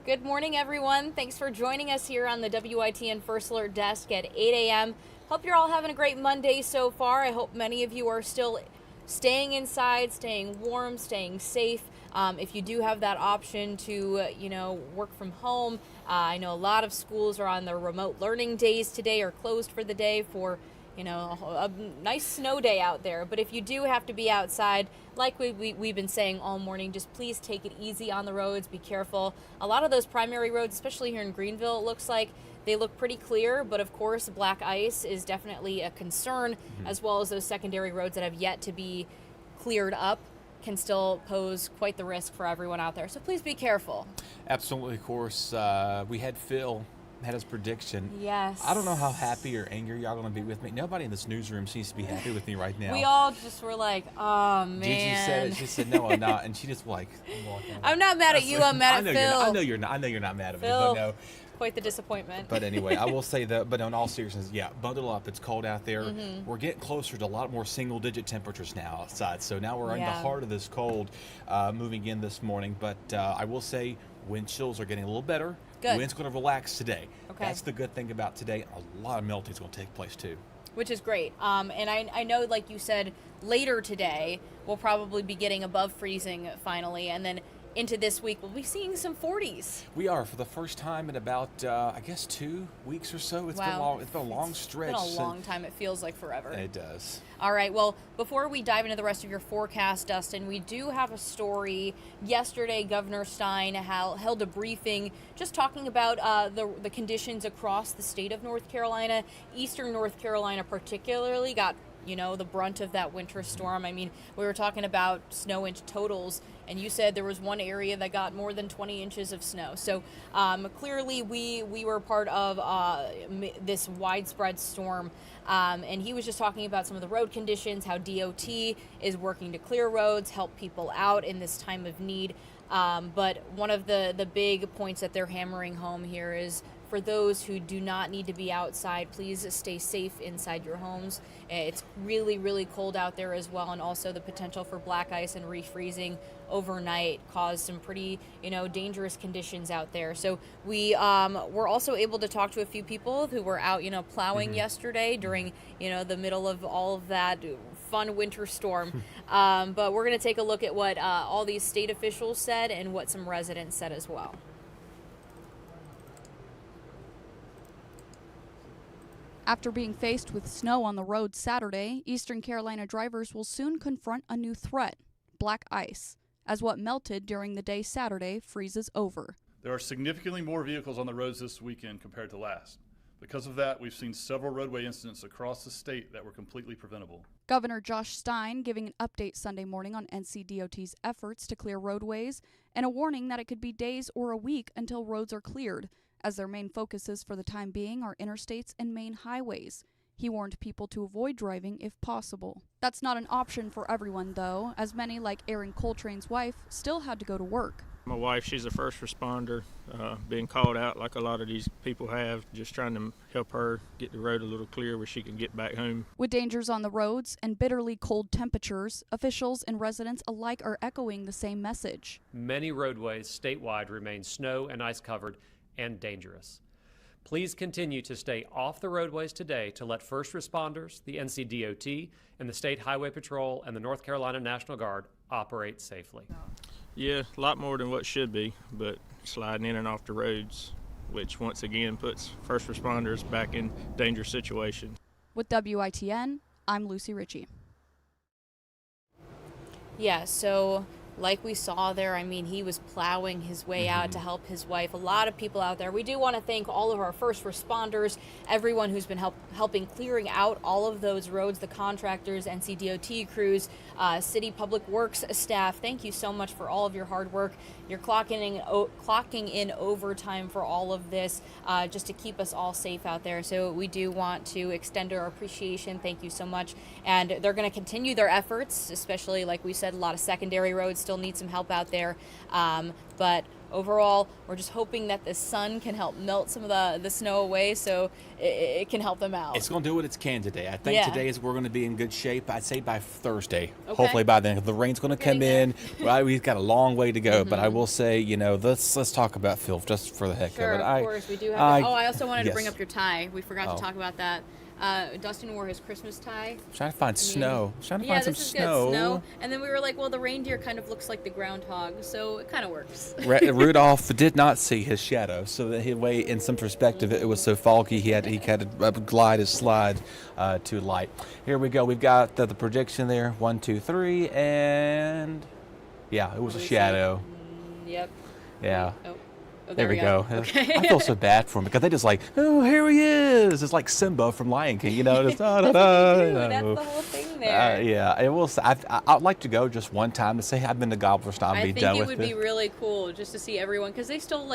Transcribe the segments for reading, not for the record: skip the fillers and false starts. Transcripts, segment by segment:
Good morning, everyone. Thanks for joining us here on the WITN First Alert Desk at 8 a.m. Hope you're all having a great Monday so far. I hope many of you are still staying inside, staying warm, staying safe. If you do have that option to, work from home, I know a lot of schools are on their remote learning days today or closed for the day for a nice snow day out there. But if you do have to be outside, like we've been saying all morning, just please take it easy on the roads, be careful. A lot of those primary roads, especially here in Greenville, it looks like they look pretty clear, but of course black ice is definitely a concern, as well as those secondary roads that have yet to be cleared up can still pose quite the risk for everyone out there. So please be careful. Absolutely, of course. We had Phil had his prediction. Yes. I don't know how happy or angry y'all going to be with me. Nobody in this newsroom seems to be happy with me right now. We all just were like, oh, man. Gigi said it. She said, no, I'm not. And she just like, I'm not mad at you. I'm mad at Phil. I know you're not mad at Phil, me, but no. Quite the disappointment. But anyway, I will say that, but in all seriousness, yeah, bundle up. It's cold out there. We're getting closer to a lot more single-digit temperatures now outside. So now we're in the heart of this cold moving in this morning. But I will say wind chills are getting a little better. Good. Wind's going to relax today. Okay. That's the good thing about today. A lot of melting is going to take place too. Which is great. And I know, like you said, later today, we'll probably be getting above freezing finally. And then into this week, we'll be seeing some 40s. We are, for the first time in about, 2 weeks or so. It's been a long stretch. It's been a long time. It feels like forever. It does. All right. Well, before we dive into the rest of your forecast, Dustin, we do have a story. Yesterday, Governor Stein held a briefing just talking about the conditions across the state of North Carolina. Eastern North Carolina particularly got the brunt of that winter storm. I mean, we were talking about snow inch totals, and you said there was one area that got more than 20 inches of snow. So clearly we were part of this widespread storm. And he was just talking about some of the road conditions, how DOT is working to clear roads, help people out in this time of need. But one of the big points that they're hammering home here is for those who do not need to be outside, please stay safe inside your homes. It's really, really cold out there as well, and also the potential for black ice and refreezing overnight caused some pretty, dangerous conditions out there. So we were also able to talk to a few people who were out, plowing yesterday during, the middle of all of that fun winter storm. But we're going to take a look at what all these state officials said and what some residents said as well. After being faced with snow on the road Saturday, Eastern Carolina drivers will soon confront a new threat, black ice, as what melted during the day Saturday freezes over. There are significantly more vehicles on the roads this weekend compared to last. Because of that, we've seen several roadway incidents across the state that were completely preventable. Governor Josh Stein giving an update Sunday morning on NCDOT's efforts to clear roadways and a warning that it could be days or a week until roads are cleared, as their main focuses for the time being are interstates and main highways. He warned people to avoid driving if possible. That's not an option for everyone, though, as many, like Aaron Coltrane's wife, still had to go to work. My wife, she's a first responder, being called out like a lot of these people have, just trying to help her get the road a little clear where she can get back home. With dangers on the roads and bitterly cold temperatures, officials and residents alike are echoing the same message. Many roadways statewide remain snow and ice covered and dangerous. Please continue to stay off the roadways today to let first responders, the NCDOT, and the State Highway Patrol and the North Carolina National Guard operate safely. Yeah, a lot more than what should be, but sliding in and off the roads, which once again puts first responders back in dangerous situations. With WITN, I'm Lucy Ritchie. Yeah, so like we saw there, I mean, he was plowing his way out to help his wife. A lot of people out there. We do want to thank all of our first responders, everyone who's been helping clearing out all of those roads, the contractors, NCDOT crews, city public works staff. Thank you so much for all of your hard work. You're clocking in overtime for all of this, just to keep us all safe out there. So we do want to extend our appreciation. Thank you so much. And they're going to continue their efforts, especially, like we said, a lot of secondary roads still need some help out there. But overall, we're just hoping that the sun can help melt some of the snow away so it can help them out. It's going to do what it can today. I think today is we're going to be in good shape. I'd say by Thursday. Okay. Hopefully by then. The rain's going to come in. Right, we've got a long way to go. But I will say, let's talk about Phil just for the heck Sure, of it. of course. We do have I also wanted to bring up your tie. We forgot to talk about that. Dustin wore his Christmas tie. I'm trying to find snow. I'm trying to find some snow. Good, snow. And then we were like, well, the reindeer kind of looks like the groundhog, so it kind of works. Rudolph did not see his shadow, so that way, in some perspective, it was so foggy he had to glide his slide to light. Here we go. We've got the prediction there. 1, 2, 3, and yeah, it was a shadow. Yep. Yeah. Oh, there we go. Okay. I feel so bad for him because they just like, oh, here he is. It's like Simba from Lion King, Just, That's the whole thing there. Yeah, it will. I'd like to go just one time to say I've been to Gobbler's Town and be done with it. I think it would be really cool just to see everyone because they still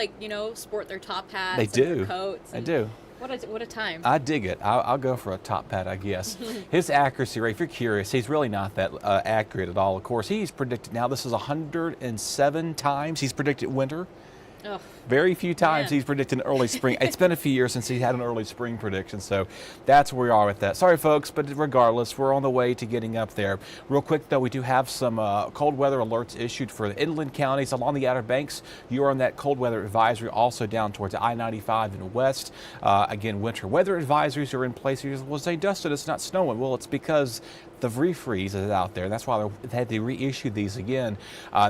sport their top hats. They do. And their coats. They do. What a time. I dig it. I'll go for a top hat, I guess. His accuracy rate, if you're curious, he's really not that accurate at all. Of course, he's predicted now. This is 107 times he's predicted winter. Ugh. Very few times he's predicted an early spring. It's been a few years since he had an early spring prediction, so that's where we are with that. Sorry, folks, but regardless, we're on the way to getting up there. Real quick, though, we do have some cold weather alerts issued for the inland counties along the Outer Banks. You are on that cold weather advisory, also down towards I-95 in the west. Again, winter weather advisories are in place. You will say, Dustin, it's not snowing. Well, it's because the refreeze is out there. That's why they had to reissue these again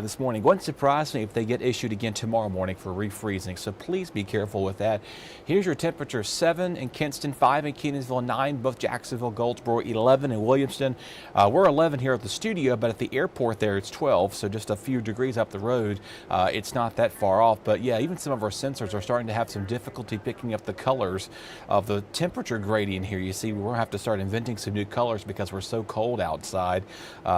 this morning. Wouldn't surprise me if they get issued again tomorrow morning for refreezing, so please be careful with that. Here's your temperature: 7 in Kinston, 5 in Kenansville, 9 both Jacksonville, Goldsboro, 11 in Williamston. We're 11 here at the studio, but at the airport there it's 12, so just a few degrees up the road. It's not that far off, but yeah, even some of our sensors are starting to have some difficulty picking up the colors of the temperature gradient here. You see, we're going to have to start inventing some new colors because we're so cold outside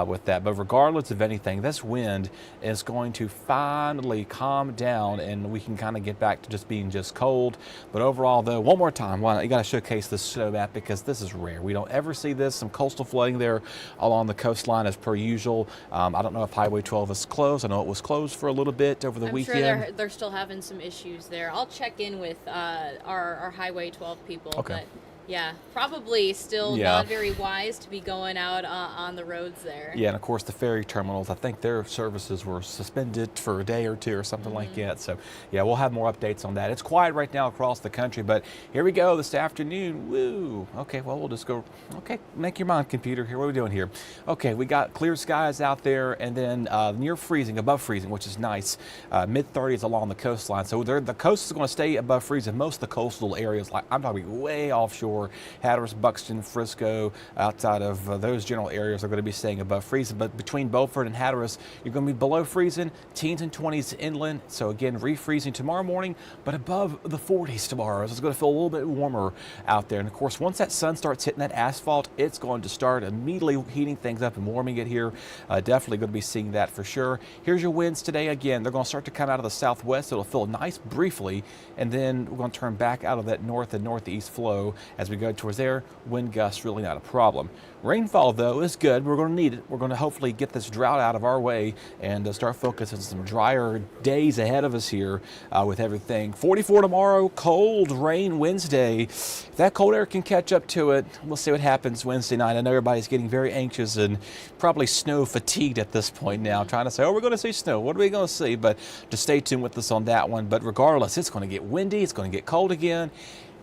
with that. But regardless of anything, this wind is going to finally calm down and we can kind of get back to just being just cold. But overall, though, one more time, you got to showcase this snow map because this is rare. We don't ever see this. Some coastal flooding there along the coastline as per usual. I don't know if Highway 12 is closed. I know it was closed for a little bit over the weekend. I'm sure they're still having some issues there. I'll check in with our Highway 12 people. Okay. But yeah, probably still not very wise to be going out on the roads there. Yeah, and of course the ferry terminals, I think their services were suspended for a day or two or something like that. So yeah, we'll have more updates on that. It's quiet right now across the country, but here we go this afternoon. Woo! Okay, well, we'll just go. Okay, make your mind, computer. Here, what are we doing here? Okay, we got clear skies out there and then near freezing, above freezing, which is nice. Mid-30s along the coastline. So the coast is going to stay above freezing. Most of the coastal areas, like I'm talking way offshore, Hatteras, Buxton, Frisco, outside of those general areas are going to be staying above freezing. But between Beaufort and Hatteras, you're going to be below freezing, teens and 20s inland. So again, refreezing tomorrow morning, but above the 40s tomorrow. So it's going to feel a little bit warmer out there. And of course, once that sun starts hitting that asphalt, it's going to start immediately heating things up and warming it here. Definitely going to be seeing that for sure. Here's your winds today. Again, they're going to start to come out of the southwest. It'll feel nice briefly, and then we're going to turn back out of that north and northeast flow as we go towards there. Wind gusts really not a problem. Rainfall, though, is good. We're going to need it. We're going to hopefully get this drought out of our way and start focusing on some drier days ahead of us here with everything. 44 tomorrow, cold rain Wednesday. If that cold air can catch up to it, we'll see what happens Wednesday night. I know everybody's getting very anxious and probably snow fatigued at this point now, trying to say, oh, we're going to see snow. What are we going to see? But just stay tuned with us on that one. But regardless, it's going to get windy. It's going to get cold again.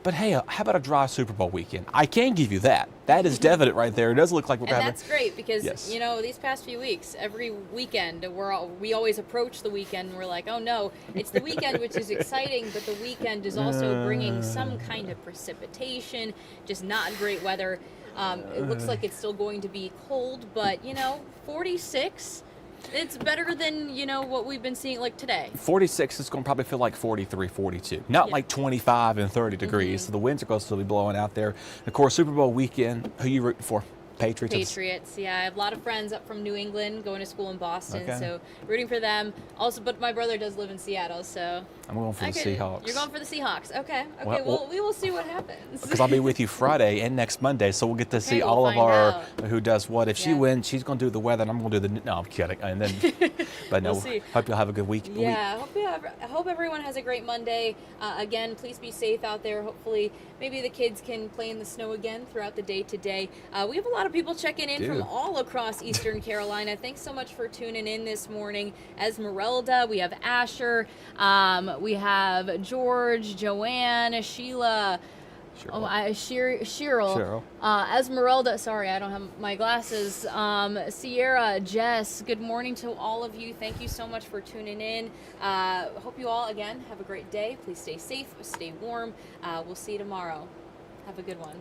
But hey, how about a dry Super Bowl weekend? I can give you that. That is definite right there. It does look like we're having. And that's great because these past few weeks, every weekend we always approach the weekend and we're like, oh no, it's the weekend, which is exciting, but the weekend is also bringing some kind of precipitation, just not great weather. It looks like it's still going to be cold, but 46. It's better than, what we've been seeing like today. 46 is going to probably feel like 43, 42. Not like 25 and 30 degrees. So the winds are going to still be blowing out there. Of course, Super Bowl weekend, who you rooting for? Patriots. Yeah, I have a lot of friends up from New England going to school in Boston, Okay. so rooting for them. Also, but my brother does live in Seattle, so I'm going for the Seahawks. You're going for the Seahawks. Okay. Well, We will see what happens. Because I'll be with you Friday and next Monday, so we'll get to see we'll all of find our out. who does what. If she Yeah. wins, she's going to do the weather, and I'm going to do the. No, I'm kidding. And then, but no, We'll see. hope you'll have a good week. Yeah, I hope everyone has a great Monday. Again, please be safe out there. Hopefully, maybe the kids can play in the snow again throughout the day today. We have a lot of people checking in from all across Eastern Carolina. Thanks so much for tuning in this morning. Esmeralda, we have Asher, we have George, Joanne, Sheila. Cheryl. Esmeralda, sorry, I don't have my glasses. Sierra, Jess, good morning to all of you. Thank you so much for tuning in. Hope you all, again, have a great day. Please stay safe, stay warm. We'll see you tomorrow. Have a good one.